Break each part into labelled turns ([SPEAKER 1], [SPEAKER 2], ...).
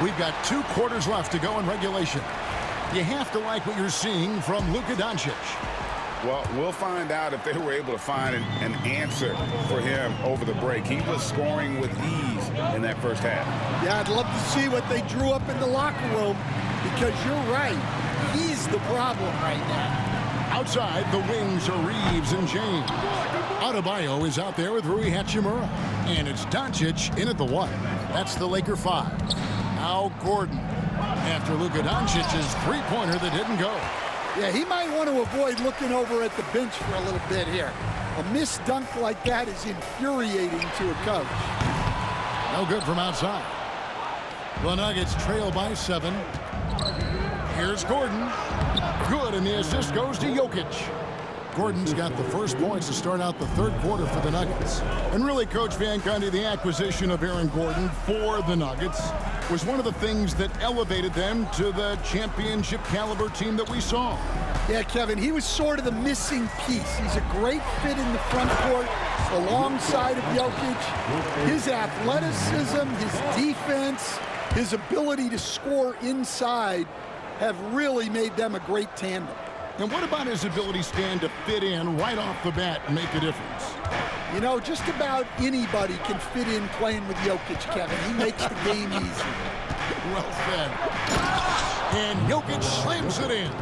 [SPEAKER 1] We've got 2 quarters left to go in regulation. You have to like what you're seeing from Luka Doncic.
[SPEAKER 2] Well, we'll find out if they were able to find an answer for him over the break. He was scoring with ease in that first half.
[SPEAKER 3] Yeah, I'd love to see what they drew up in the locker room, because you're right. He's the problem right now.
[SPEAKER 1] Outside, the wings are Reeves and James. Adebayo is out there with Rui Hachimura. And it's Doncic in at the 1. That's the Laker 5. Now Gordon, after Luka Doncic's three-pointer that didn't go.
[SPEAKER 3] Yeah, he might want to avoid looking over at the bench for a little bit here. A missed dunk like that is infuriating to a coach.
[SPEAKER 1] No good from outside. The Nuggets trail by 7. Here's Gordon. Good, and the assist goes to Jokic. Gordon's got the first points to start out the third quarter for the Nuggets. And really, Coach Van Gundy, the acquisition of Aaron Gordon for the Nuggets was one of the things that elevated them to the championship caliber team that we saw.
[SPEAKER 3] Yeah, Kevin, he was sort of the missing piece. He's a great fit in the front court alongside of Jokic. His athleticism, his defense, his ability to score inside have really made them a great tandem.
[SPEAKER 1] And what about his ability, Stan, to fit in right off the bat and make a difference?
[SPEAKER 3] You know, just about anybody can fit in playing with Jokic, Kevin. He makes the game easy.
[SPEAKER 1] Well said. And Jokic slams it in.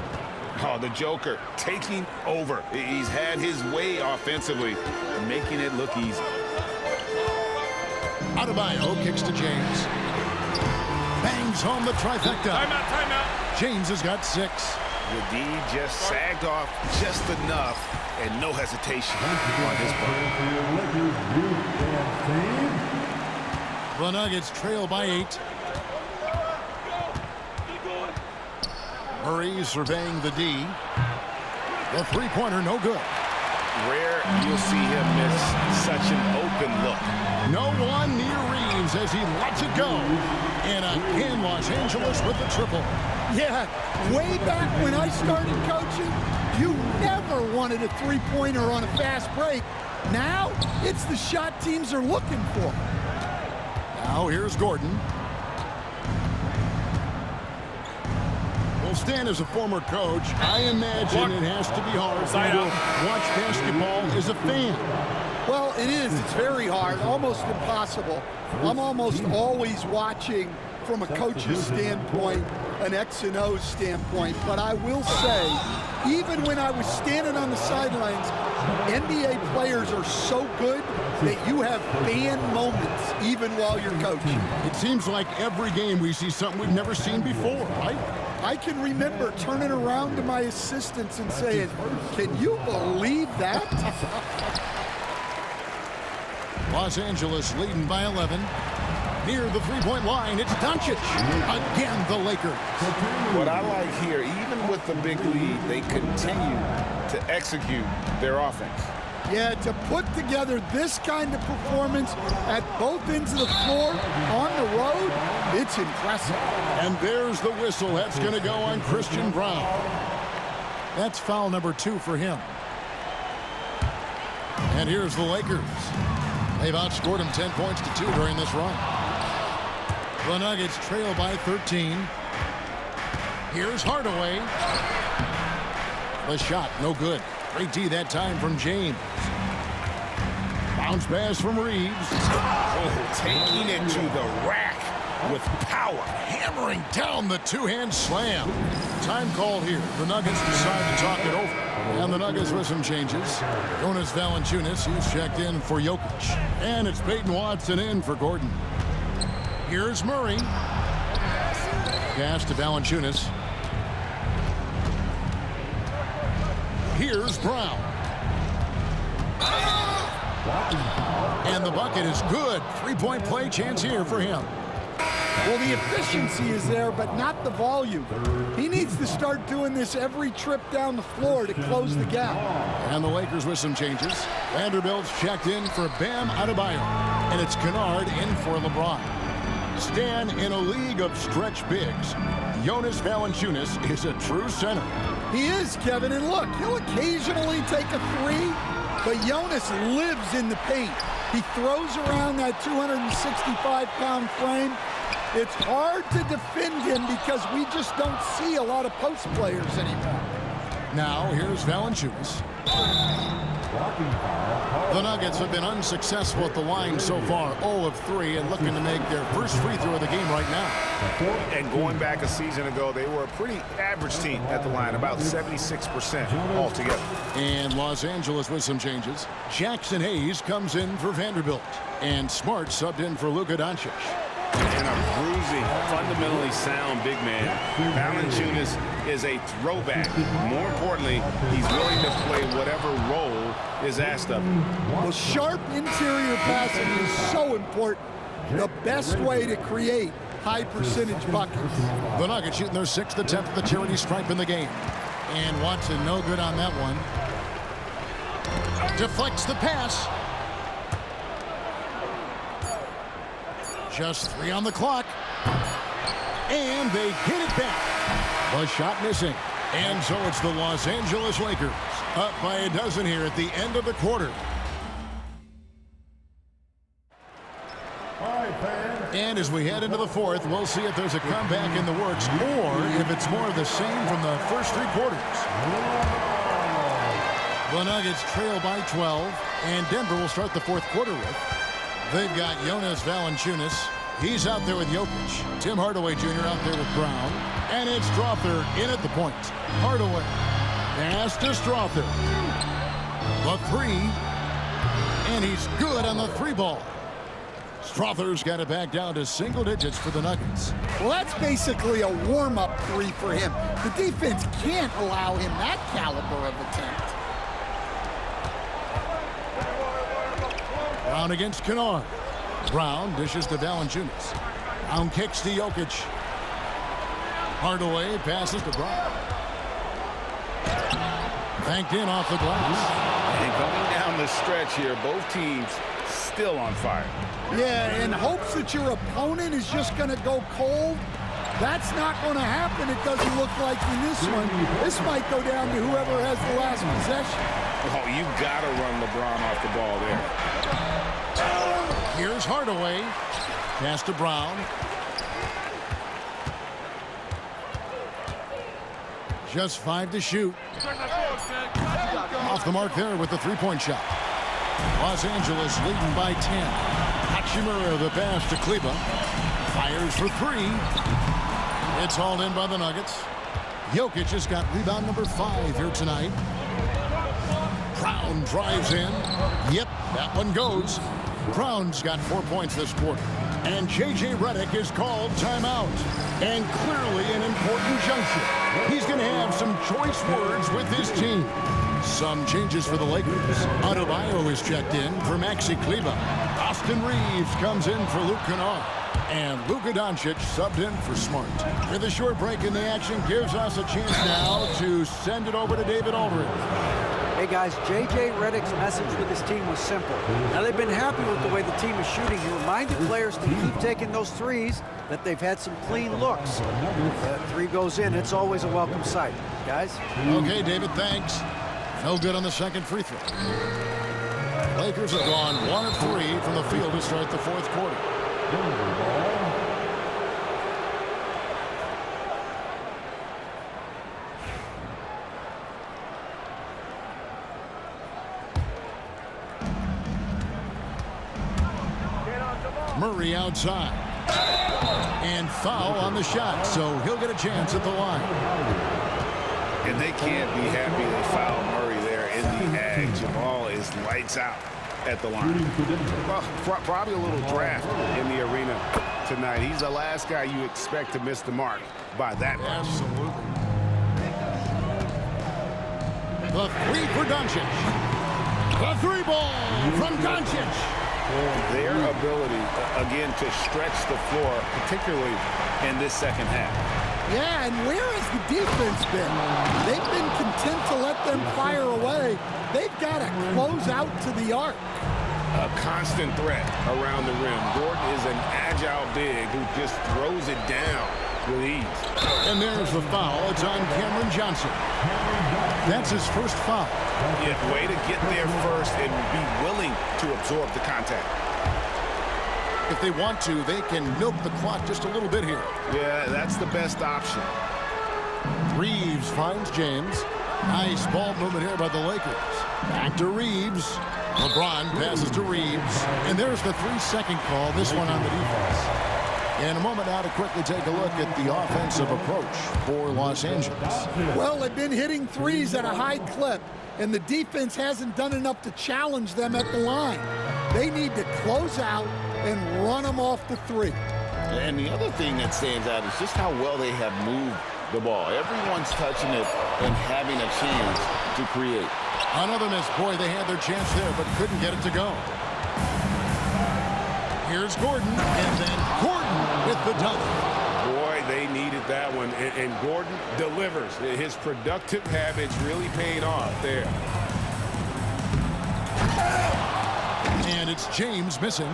[SPEAKER 2] Oh, the Joker taking over. He's had his way offensively, making it look easy.
[SPEAKER 1] Adebayo kicks to James. Bangs home the trifecta.
[SPEAKER 4] Timeout.
[SPEAKER 1] James has got 6.
[SPEAKER 2] The D just sagged off just enough, and no hesitation on his part.
[SPEAKER 1] The Nuggets trail by 8. Murray surveying the D. The three-pointer, no good.
[SPEAKER 2] Rare you'll see him miss such an open look.
[SPEAKER 1] No one near Reeves as he lets it go. And again, Los Angeles with the triple.
[SPEAKER 3] Yeah, way back when I started coaching, you never wanted a three-pointer on a fast break. Now, it's the shot teams are looking for.
[SPEAKER 1] Now here's Gordon. Well, Stan, as a former coach, I imagine it has to be hard for you to watch basketball as a fan.
[SPEAKER 3] Well, it is. It's very hard, almost impossible. I'm almost always watching from a coach's standpoint, an X and O standpoint. But I will say, even when I was standing on the sidelines, NBA players are so good that you have fan moments even while you're coaching.
[SPEAKER 1] It seems like every game we see something we've never seen before, right?
[SPEAKER 3] I can remember turning around to my assistants and saying, "Can you believe that?"
[SPEAKER 1] Los Angeles leading by 11. Near the three-point line, it's Doncic. Again, the Lakers.
[SPEAKER 2] What I like here, even with the big lead, they continue to execute their offense.
[SPEAKER 3] Yeah, to put together this kind of performance at both ends of the floor on the road, it's impressive.
[SPEAKER 1] And there's the whistle. That's going to go on Christian Braun. That's foul number 2 for him. And here's the Lakers. They've outscored them 10 points to 2 during this run. The Nuggets trail by 13. Here's Hardaway. The shot, no good. Great D that time from James. Bounce pass from Reeves.
[SPEAKER 2] Oh, taking it to the rack with power.
[SPEAKER 1] Hammering down the two-hand slam. Time called here. The Nuggets decide to talk it over. And the Nuggets with some changes. Jonas Valanciunas, who's checked in for Jokic. And it's Peyton Watson in for Gordon. Here's Murray. Pass to Valanciunas. Here's Brown. And the bucket is good. Three-point play chance here for him.
[SPEAKER 3] Well, the efficiency is there, but not the volume. He needs to start doing this every trip down the floor to close the gap.
[SPEAKER 1] And the Lakers with some changes. Vanderbilt's checked in for Bam Adebayo. And it's Kennard in for LeBron. Stan, in a league of stretch bigs, Jonas Valanciunas is a true center.
[SPEAKER 3] He is, Kevin, and look, he'll occasionally take a three, but Jonas lives in the paint. He throws around that 265-pound frame, It's hard to defend him because we just don't see a lot of post players anymore.
[SPEAKER 1] Now, here's Valanciunas. The Nuggets have been unsuccessful at the line so far, 0 of 3, and looking to make their first free throw of the game right now.
[SPEAKER 2] And going back a season ago, they were a pretty average team at the line, about 76% altogether.
[SPEAKER 1] And Los Angeles with some changes. Jackson Hayes comes in for Vanderbilt, and Smart subbed in for Luka Doncic.
[SPEAKER 2] And a bruising, fundamentally sound big man. Valanciunas is a throwback. More importantly, he's willing to play whatever role is asked of him.
[SPEAKER 3] Well, sharp interior passing is so important. The best way to create high percentage buckets.
[SPEAKER 1] The Nuggets shooting their 6th attempt at the charity stripe in the game. And Watson no good on that one. Deflects the pass. Just 3 on the clock. And they hit it back. The shot missing. And so it's the Los Angeles Lakers up by a dozen here at the end of the quarter. And as we head into the fourth, we'll see if there's a comeback in the works or if it's more of the same from the first 3 quarters. The Nuggets trail by 12, and Denver will start the fourth quarter with. They've got Jonas Valanciunas. He's out there with Jokic. Tim Hardaway Jr. out there with Brown. And it's Strawther in at the point. Hardaway. Pass to Strawther. The 3. And he's good on the 3 ball. Strawther's got it back down to single digits for the Nuggets.
[SPEAKER 3] Well, that's basically a warm-up 3 for him. The defense can't allow him that caliber of attempt.
[SPEAKER 1] Brown against Kennard. Brown dishes to Valanciunas. Brown kicks to Jokic. Hardaway passes to Brown. Banked in off the glass.
[SPEAKER 2] And going down the stretch here, both teams still on fire.
[SPEAKER 3] Yeah, in hopes that your opponent is just going to go cold. That's not going to happen, it doesn't look like in this one. This might go down to whoever has the last possession.
[SPEAKER 2] Oh, you got to run LeBron off the ball there.
[SPEAKER 1] Here's Hardaway. Pass to Brown. Just 5 to shoot. Off the mark there with the 3-point shot. Los Angeles leading by 10. Hachimura the pass to Kleber. Fires for 3. It's hauled in by the Nuggets. Jokic has got rebound number 5 here tonight. Brown drives in. Yep, that one goes. Brown's got 4 points this quarter. And J.J. Redick is called timeout. And clearly an important juncture. He's going to have some choice words with his team. Some changes for the Lakers. Adebayo is checked in for Maxi Kleber. Austin Reeves comes in for Luke Kennard. And Luka Doncic subbed in for Smart. With a short break in the action gives us a chance now to send it over to David Aldridge.
[SPEAKER 4] Hey guys, J.J. Redick's message with his team was simple. Now they've been happy with the way the team is shooting. He reminded players to keep taking those threes, that they've had some clean looks. That 3 goes in, it's always a welcome sight. Guys?
[SPEAKER 1] Okay, David, thanks. No good on the second free throw. Lakers have gone 1 of 3 from the field to start the fourth quarter. Murray outside. And foul on the shot, so he'll get a chance at the line.
[SPEAKER 2] And they can't be happy they fouled Murray there in the ag. Jamal is lights out at the line. Well, probably a little draft in the arena tonight. He's the last guy you expect to miss the mark by that much.
[SPEAKER 1] Absolutely. The 3 for Doncic. The 3 ball from Doncic.
[SPEAKER 2] Their ability, again, to stretch the floor, particularly in this second half.
[SPEAKER 3] Yeah, and where has the defense been? They've been content to let them fire away. They've got to close out to the arc.
[SPEAKER 2] A constant threat around the rim. Gordon is an agile big who just throws it down with ease.
[SPEAKER 1] And there's the foul. It's on Cameron Johnson. That's his first foul.
[SPEAKER 2] Yeah, way to get there first and be willing to absorb the contact.
[SPEAKER 1] If they want to, they can milk the clock just a little bit here.
[SPEAKER 2] Yeah, that's the best option.
[SPEAKER 1] Reeves finds James. Nice ball movement here by the Lakers. Back to Reeves. LeBron passes to Reeves. And there's the 3-second call, this one on the defense. In a moment now to quickly take a look at the offensive approach for Los Angeles.
[SPEAKER 3] Well, they've been hitting threes at a high clip, and the defense hasn't done enough to challenge them at the line. They need to close out and run them off the three.
[SPEAKER 2] And the other thing that stands out is just how well they have moved the ball. Everyone's touching it and having a chance to create.
[SPEAKER 1] Another miss. Boy, they had their chance there, but couldn't get it to go. Here's Gordon, and then Gordon with the dunk.
[SPEAKER 2] Boy, they needed that one, and Gordon delivers. His productive habits really paid off there.
[SPEAKER 1] And it's James missing.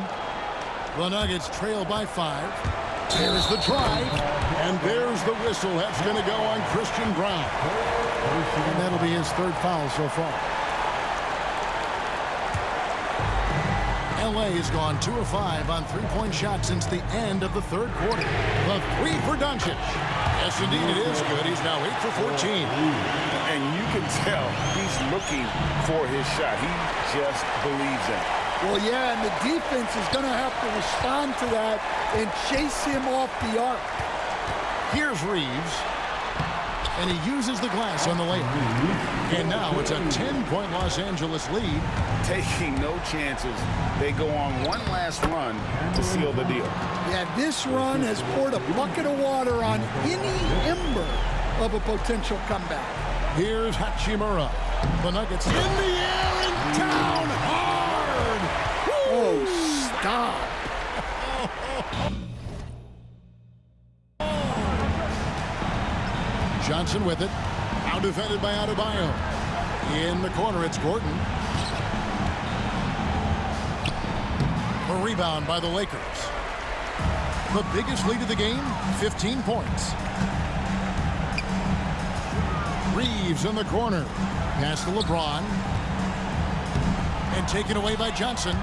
[SPEAKER 1] The Nuggets trail by 5. There's the drive, and there's the whistle. That's going to go on Christian Braun. And that'll be his 3rd foul so far. LA has gone 2 of 5 on 3-point shots since the end of the 3rd quarter. The 3 for Doncic. Yes, indeed, it is good. He's now 8 for 14.
[SPEAKER 2] And you can tell he's looking for his shot. He just believes in it.
[SPEAKER 3] Well, yeah, and the defense is going to have to respond to that and chase him off the arc.
[SPEAKER 1] Here's Reeves. And he uses the glass on the layup. And now it's a 10-point Los Angeles lead.
[SPEAKER 2] Taking no chances. They go on one last run to seal the deal.
[SPEAKER 3] Yeah, this run has poured a bucket of water on any ember of a potential comeback.
[SPEAKER 1] Here's Hachimura. The Nuggets in the air and down hard.
[SPEAKER 3] Oh, stop.
[SPEAKER 1] Johnson with it. Now defended by Adebayo. In the corner, it's Gordon. A rebound by the Lakers. The biggest lead of the game, 15 points. Reeves in the corner. Pass to LeBron. And taken away by Johnson.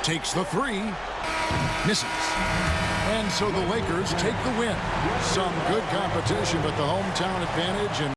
[SPEAKER 1] Takes the 3, misses. And so the Lakers take the win. Some good competition, but the hometown advantage and